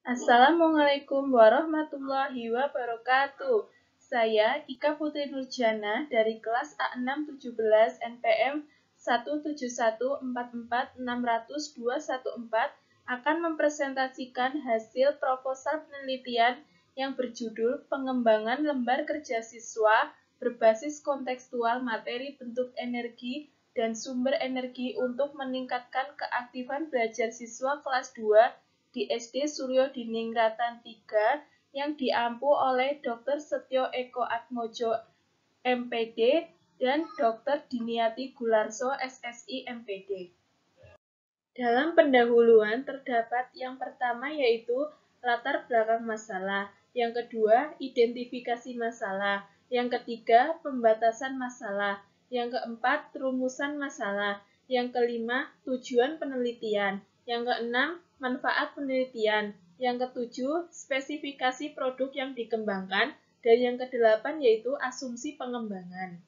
Assalamualaikum warahmatullahi wabarakatuh. Saya Ika Putri Nurjana dari kelas A617 NPM 17144600214 akan mempresentasikan hasil proposal penelitian yang berjudul Pengembangan Lembar Kerja Siswa berbasis kontekstual materi bentuk energi dan sumber energi untuk meningkatkan keaktifan belajar siswa kelas 2 di SD Suryo Diningratan 3 yang diampu oleh Dr. Setyo Eko Atmojo MPD dan Dr. Diniati Gularso SSI MPD. Dalam pendahuluan terdapat yang pertama yaitu latar belakang masalah, yang kedua identifikasi masalah, yang ketiga pembatasan masalah, yang keempat rumusan masalah, yang kelima tujuan penelitian, yang keenam manfaat penelitian, yang ketujuh spesifikasi produk yang dikembangkan, dan yang kedelapan yaitu asumsi pengembangan.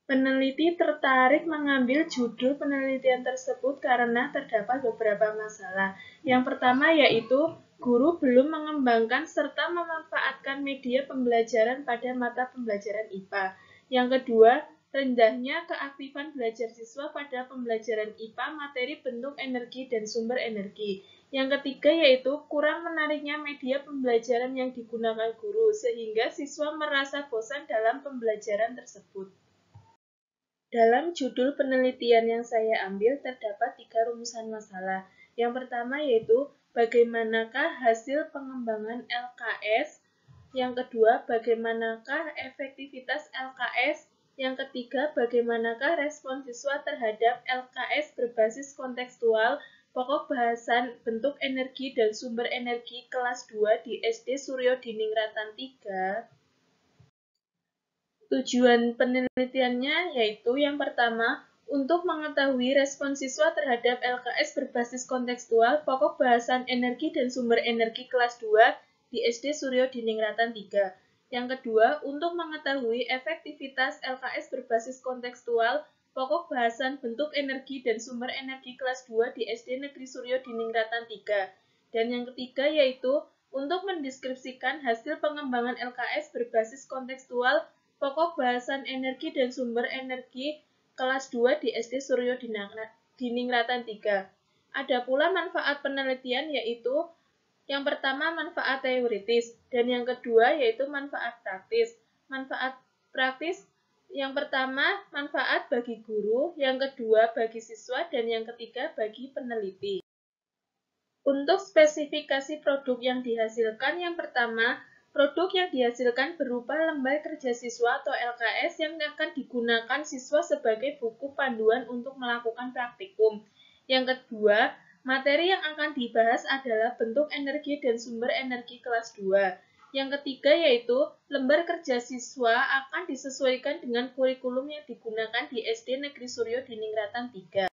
Peneliti tertarik mengambil judul penelitian tersebut karena terdapat beberapa masalah. Yang pertama yaitu guru belum mengembangkan serta memanfaatkan media pembelajaran pada mata pembelajaran IPA. Yang kedua, rendahnya keaktifan belajar siswa pada pembelajaran IPA materi bentuk energi dan sumber energi. Yang ketiga yaitu kurang menariknya media pembelajaran yang digunakan guru sehingga siswa merasa bosan dalam pembelajaran tersebut. Dalam judul penelitian yang saya ambil terdapat 3 rumusan masalah. Yang pertama yaitu bagaimanakah hasil pengembangan LKS, yang kedua bagaimanakah efektivitas LKS, yang ketiga bagaimanakah respon siswa terhadap LKS berbasis kontekstual pokok bahasan bentuk energi dan sumber energi kelas 2 di SD Suryo Diningratan 3. Tujuan penelitiannya yaitu yang pertama, untuk mengetahui respon siswa terhadap LKS berbasis kontekstual pokok bahasan energi dan sumber energi kelas 2 di SD Suryo Diningratan 3. Yang kedua, untuk mengetahui efektivitas LKS berbasis kontekstual pokok bahasan bentuk energi dan sumber energi kelas 2 di SD Negeri Suryo Diningratan 3. Dan yang ketiga yaitu untuk mendeskripsikan hasil pengembangan LKS berbasis kontekstual pokok bahasan energi dan sumber energi kelas 2 di SD Suryo Diningratan 3. Ada pula manfaat penelitian yaitu yang pertama manfaat teoritis dan yang kedua yaitu manfaat praktis. Manfaat praktis yang pertama manfaat bagi guru, yang kedua bagi siswa, dan yang ketiga bagi peneliti. Untuk spesifikasi produk yang dihasilkan, yang pertama produk yang dihasilkan berupa lembar kerja siswa atau LKS yang akan digunakan siswa sebagai buku panduan untuk melakukan praktikum. Yang kedua, materi yang akan dibahas adalah bentuk energi dan sumber energi kelas 2. Yang ketiga yaitu lembar kerja siswa akan disesuaikan dengan kurikulum yang digunakan di SD Negeri Suryo Diningratan 3.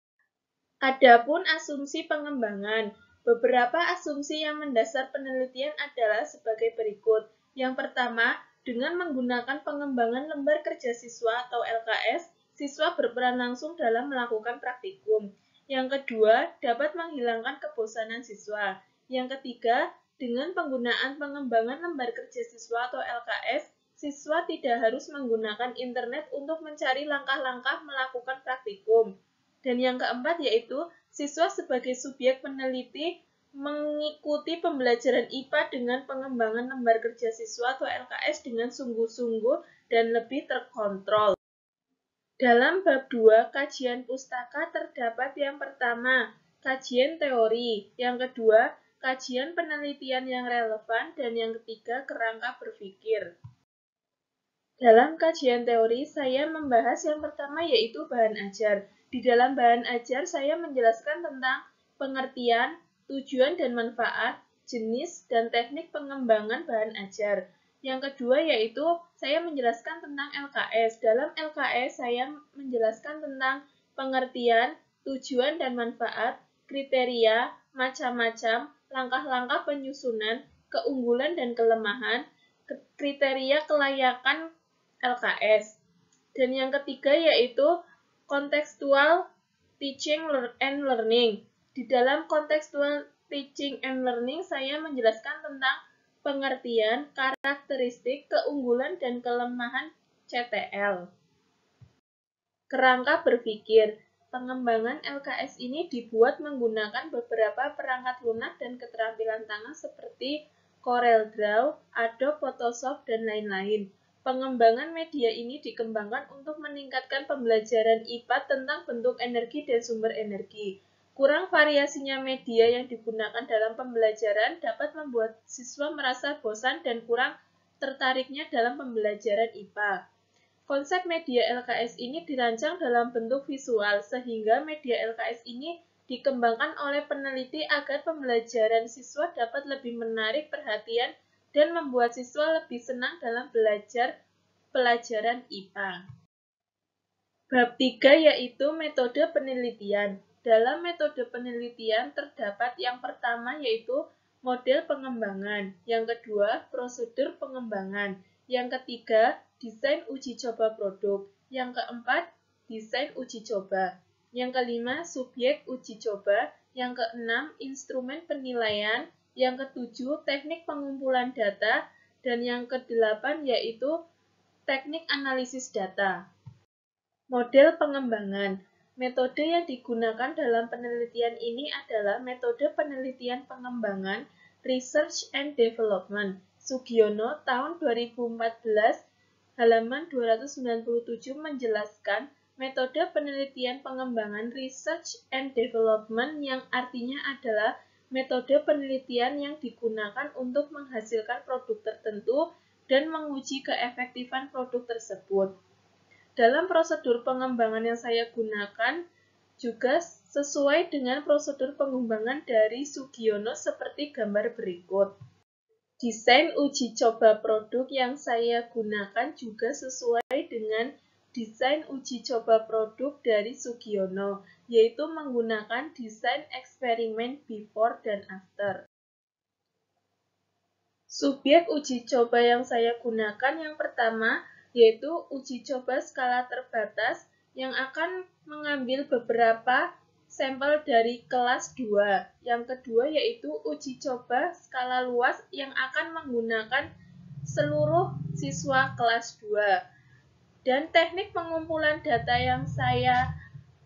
Adapun asumsi pengembangan. Beberapa asumsi yang mendasar penelitian adalah sebagai berikut. Yang pertama, dengan menggunakan pengembangan lembar kerja siswa atau LKS, siswa berperan langsung dalam melakukan praktikum. Yang kedua, dapat menghilangkan kebosanan siswa. Yang ketiga, dengan penggunaan pengembangan lembar kerja siswa atau LKS, siswa tidak harus menggunakan internet untuk mencari langkah-langkah melakukan praktikum. Dan yang keempat yaitu siswa sebagai subjek peneliti mengikuti pembelajaran IPA dengan pengembangan lembar kerja siswa atau LKS dengan sungguh-sungguh dan lebih terkontrol. Dalam bab 2, kajian pustaka terdapat yang pertama, kajian teori, yang kedua, kajian penelitian yang relevan, dan yang ketiga, kerangka berpikir. Dalam kajian teori, saya membahas yang pertama yaitu bahan ajar. Di dalam bahan ajar, saya menjelaskan tentang pengertian, tujuan dan manfaat, jenis, dan teknik pengembangan bahan ajar. Yang kedua yaitu saya menjelaskan tentang LKS. Dalam LKS, saya menjelaskan tentang pengertian, tujuan dan manfaat, kriteria, macam-macam, langkah-langkah penyusunan, keunggulan dan kelemahan, kriteria kelayakan LKS. Dan yang ketiga yaitu contextual teaching and learning. Di dalam contextual Teaching and Learning saya menjelaskan tentang pengertian, karakteristik, keunggulan, dan kelemahan CTL. Kerangka berpikir. Pengembangan LKS ini dibuat menggunakan beberapa perangkat lunak dan keterampilan tangan seperti CorelDRAW, Adobe Photoshop, dan lain-lain. Pengembangan media ini dikembangkan untuk meningkatkan pembelajaran IPA tentang bentuk energi dan sumber energi. Kurang variasinya media yang digunakan dalam pembelajaran dapat membuat siswa merasa bosan dan kurang tertariknya dalam pembelajaran IPA. Konsep media LKS ini dirancang dalam bentuk visual, sehingga media LKS ini dikembangkan oleh peneliti agar pembelajaran siswa dapat lebih menarik perhatian dan membuat siswa lebih senang dalam belajar pelajaran IPA. Bab 3 yaitu metode penelitian. Dalam metode penelitian terdapat yang pertama yaitu model pengembangan, yang kedua prosedur pengembangan, yang ketiga desain uji coba produk, yang keempat desain uji coba, yang kelima subjek uji coba, yang keenam instrumen penilaian, yang ketujuh teknik pengumpulan data, dan yang kedelapan yaitu teknik analisis data. Model pengembangan. Metode yang digunakan dalam penelitian ini adalah metode penelitian pengembangan Research and Development. Sugiono tahun 2014 halaman 297 menjelaskan metode penelitian pengembangan Research and Development yang artinya adalah metode penelitian yang digunakan untuk menghasilkan produk tertentu dan menguji keefektifan produk tersebut. Dalam prosedur pengembangan yang saya gunakan juga sesuai dengan prosedur pengembangan dari Sugiono seperti gambar berikut. Desain uji coba produk yang saya gunakan juga sesuai dengan desain uji coba produk dari Sugiono, yaitu menggunakan desain eksperimen before dan after. Subjek uji coba yang saya gunakan yang pertama yaitu uji coba skala terbatas yang akan mengambil beberapa sampel dari kelas 2. Yang kedua yaitu uji coba skala luas yang akan menggunakan seluruh siswa kelas 2. Dan teknik pengumpulan data yang saya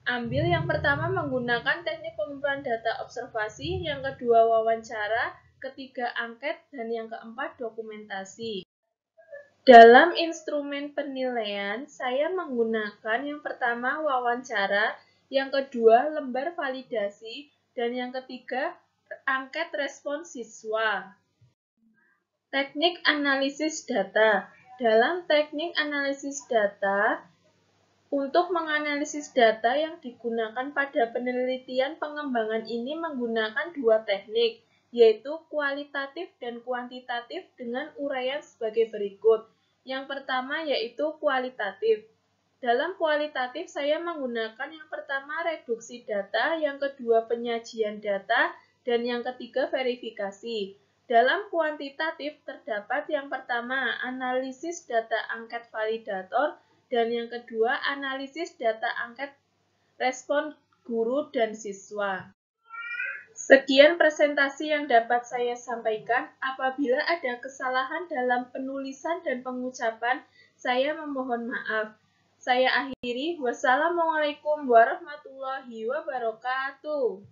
ambil yang pertama menggunakan teknik pengumpulan data observasi, yang kedua wawancara, ketiga angket, dan yang keempat dokumentasi. Dalam instrumen penilaian, saya menggunakan yang pertama wawancara, yang kedua lembar validasi, dan yang ketiga angket respons siswa. Teknik analisis data. Dalam teknik analisis data, untuk menganalisis data yang digunakan pada penelitian pengembangan ini menggunakan dua teknik, yaitu kualitatif dan kuantitatif dengan uraian sebagai berikut. Yang pertama yaitu kualitatif. Dalam kualitatif saya menggunakan yang pertama reduksi data, yang kedua penyajian data, dan yang ketiga verifikasi. Dalam kuantitatif terdapat yang pertama analisis data angket validator, dan yang kedua analisis data angket respon guru dan siswa. Sekian presentasi yang dapat saya sampaikan. Apabila ada kesalahan dalam penulisan dan pengucapan, saya memohon maaf. Saya akhiri. Wassalamualaikum warahmatullahi wabarakatuh.